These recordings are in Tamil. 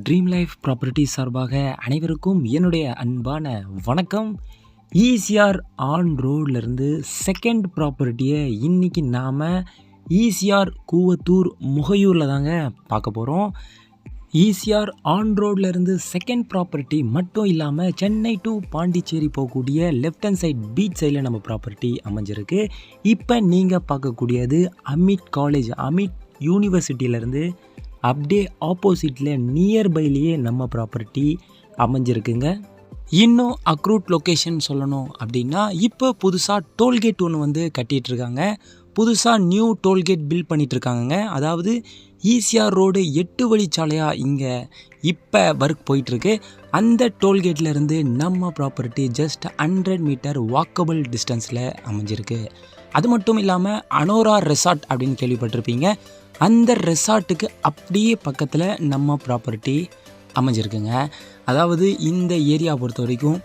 ட்ரீம் லைஃப் ப்ராப்பர்ட்டி சார்பாக அனைவருக்கும் என்னுடைய அன்பான வணக்கம். ஈசிஆர் ஆன் ரோட்லேருந்து செகண்ட் ப்ராப்பர்ட்டியை இன்றைக்கி நாம் ஈசிஆர் கூவத்தூர் முகையூரில் தாங்க பார்க்க போகிறோம். ஈசிஆர் ஆன் ரோட்லேருந்து செகண்ட் ப்ராப்பர்ட்டி மட்டும் இல்லாமல் சென்னை டு பாண்டிச்சேரி போகக்கூடிய லெஃப்ட் ஹேண்ட் சைட் பீச் சைடில் நம்ம ப்ராப்பர்ட்டி அமைஞ்சிருக்கு. இப்போ நீங்கள் பார்க்கக்கூடியது அமிட் காலேஜ், அமிட் யூனிவர்சிட்டியிலேருந்து அப்படியே ஆப்போசிட்டில் நியர்பைலேயே நம்ம ப்ராப்பர்ட்டி அமைஞ்சிருக்குங்க. இன்னும் அக்ரூட் லொக்கேஷன் சொல்லணும் அப்படின்னா, இப்போ புதுசாக டோல்கேட் ஒன்று கட்டிகிட்ருக்காங்க. புதுசாக நியூ டோல்கேட் பில்ட் பண்ணிகிட்ருக்காங்கங்க. அதாவது ஈசிஆர் ரோடு 8 வழிச்சாலையாக இங்கே இப்போ ஒர்க் போயிட்டுருக்கு. அந்த டோல்கேட்லேருந்து நம்ம ப்ராப்பர்ட்டி ஜஸ்ட் 100 மீட்டர் வாக்கபிள் டிஸ்டன்ஸில் அமைஞ்சிருக்கு. அது மட்டும் இல்லாமல் அனோரா ரெசார்ட் அப்படின்னு கேள்விப்பட்டிருப்பீங்க. அந்த ரெசார்ட்டுக்கு அப்படியே பக்கத்தில் நம்ம ப்ராப்பர்ட்டி அமைஞ்சிருக்குங்க. அதாவது இந்த ஏரியா பொறுத்த வரைக்கும்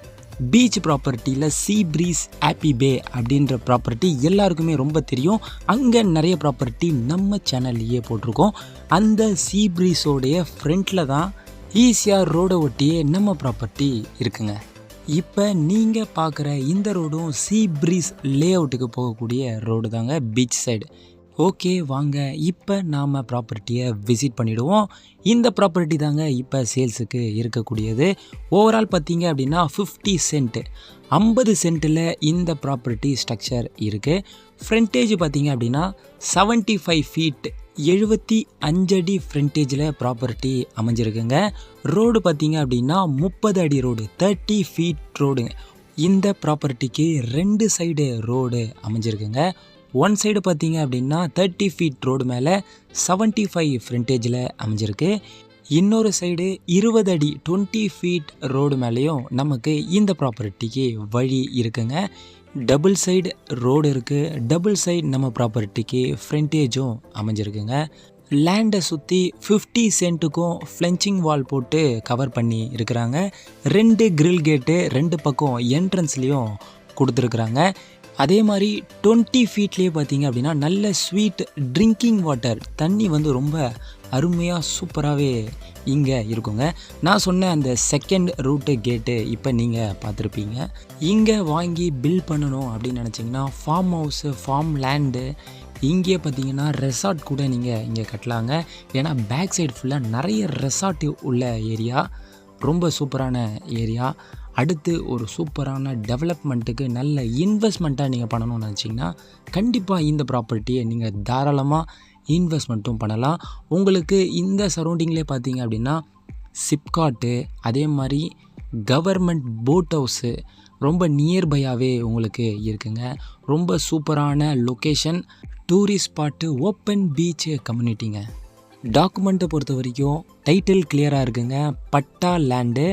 பீச் ப்ராப்பர்ட்டியில் சீ ப்ரீஸ் ஹாப்பி பே அப்படின்ற ப்ராப்பர்ட்டி எல்லாருக்குமே ரொம்ப தெரியும். அங்கே நிறைய ப்ராப்பர்ட்டி நம்ம சேனல்லையே போட்டிருக்கோம். அந்த சீ ப்ரீஸோடைய ஃப்ரண்ட்டில் தான் ஈசிஆர் ரோடை ஒட்டியே நம்ம ப்ராப்பர்ட்டி இருக்குங்க. இப்போ நீங்கள் பார்க்குற இந்த ரோடும் சீ ப்ரீஸ் லே அவுட்டுக்கு போகக்கூடிய ரோடு தாங்க, பீச் சைடு. ஓகே, வாங்க இப்போ நாம் ப்ராப்பர்ட்டியை விசிட் பண்ணிவிடுவோம். இந்த ப்ராப்பர்ட்டி தாங்க இப்போ சேல்ஸுக்கு இருக்கக்கூடியது. ஓவரால் பார்த்தீங்க அப்படின்னா 50 சென்ட், 50 சென்ட்டில் இந்த ப்ராப்பர்ட்டி ஸ்ட்ரக்சர் இருக்குது. ஃப்ரண்டேஜ் பார்த்தீங்க அப்படின்னா 75 ஃபீட், 75 அடி ஃப்ரண்டேஜில் ப்ராப்பர்ட்டி அமைஞ்சிருக்குங்க. ரோடு பார்த்தீங்க அப்படின்னா 30 அடி ரோடு, 30 ஃபீட் ரோடுங்க. இந்த ப்ராப்பர்ட்டிக்கு 2 சைடு ரோடு அமைஞ்சிருக்குங்க. ஒன் சைடு பார்த்தீங்க அப்படின்னா 30 ஃபீட் ரோடு மேலே 75 ஃப்ரண்டேஜில் அமைஞ்சிருக்கு. இன்னொரு சைடு 20 அடி 20 ஃபீட் ரோடு மேலேயும் நமக்கு இந்த ப்ராப்பர்ட்டிக்கு வழி இருக்குங்க. டபுள் சைடு ரோடு இருக்குது. டபுள் சைடு நம்ம ப்ராப்பர்ட்டிக்கு ஃப்ரண்டேஜும் அமைஞ்சிருக்குங்க. லேண்டை சுற்றி 50 சென்ட்டுக்கும் ஃப்ளென்ச்சிங் வால் போட்டு கவர் பண்ணி இருக்கிறாங்க. 2 கிரில் கேட்டு 2 பக்கம் என்ட்ரன்ஸ்லேயும் கொடுத்துருக்குறாங்க. அதே மாதிரி 20 ஃபீட்லேயே பார்த்தீங்க அப்படின்னா நல்ல ஸ்வீட் ட்ரிங்கிங் வாட்டர், தண்ணி ரொம்ப அருமையாக சூப்பராகவே இங்கே இருக்குங்க. நான் சொன்ன அந்த செகண்ட் ரூட்டு கேட்டு இப்போ நீங்கள் பார்த்துருப்பீங்க. இங்கே வாங்கி பில்ட் பண்ணணும் அப்படின்னு நினச்சிங்கன்னா ஃபார்ம் ஹவுஸு, ஃபார்ம் லேண்டு, இங்கே பார்த்தீங்கன்னா ரெசார்ட் கூட நீங்கள் இங்கே கட்டலாங்க. ஏன்னா பேக் சைடு ஃபுல்லாக நிறைய ரெசார்ட் உள்ள ஏரியா, ரொம்ப சூப்பரான ஏரியா. அடுத்து ஒரு சூப்பரான டெவலப்மெண்ட்டுக்கு நல்ல இன்வெஸ்ட்மெண்ட்டாக நீங்கள் பண்ணணும்னு நினச்சிங்கன்னா கண்டிப்பாக இந்த ப்ராப்பர்ட்டியை நீங்கள் தாராளமாக இன்வெஸ்ட்மெண்ட்டும் பண்ணலாம். உங்களுக்கு இந்த சரௌண்டிங்லேயே பார்த்தீங்க அப்படின்னா சிப்காட்டு, அதே மாதிரி கவர்மெண்ட் போட் ஹவுஸு ரொம்ப நியர்பையாகவே உங்களுக்கு இருக்குங்க. ரொம்ப சூப்பரான location, tourist spot, open beach கம்யூனிட்டிங்க. டாக்குமெண்ட்டை பொறுத்த வரைக்கும் டைட்டில் கிளியராக இருக்குங்க, பட்டா லேண்டு.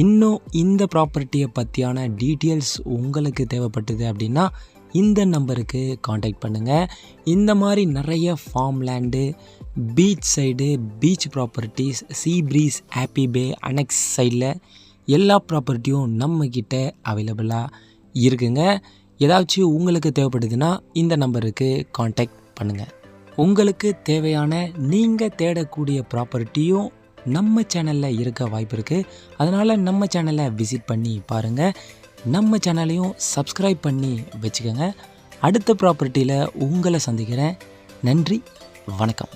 இன்னும் இந்த ப்ராப்பர்ட்டியை பற்றியான டீட்டெயில்ஸ் உங்களுக்கு தேவைப்பட்டது அப்படின்னா இந்த நம்பருக்கு காண்டாக்ட் பண்ணுங்கள். இந்த மாதிரி நிறைய farm land, beach side, beach properties, sea breeze happy bay annex சைடில் எல்லா ப்ராப்பர்ட்டியும் நம்மக்கிட்ட அவைலபிளாக இருக்குங்க. ஏதாச்சும் உங்களுக்கு தேவைப்படுதுன்னா இந்த நம்பருக்கு காண்டாக்ட் பண்ணுங்கள். உங்களுக்கு தேவையான நீங்கள் தேடக்கூடிய ப்ராப்பர்ட்டியும் நம்ம சேனலில் இருக்க வாய்ப்பு இருக்குது. அதனால் நம்ம சேனலை விசிட் பண்ணி பாருங்கள். நம்ம சேனலையும் சப்ஸ்கிரைப் பண்ணி வச்சுக்கோங்க. அடுத்த ப்ராப்பர்ட்டியில் உங்களை சந்திக்கிறேன். நன்றி, வணக்கம்.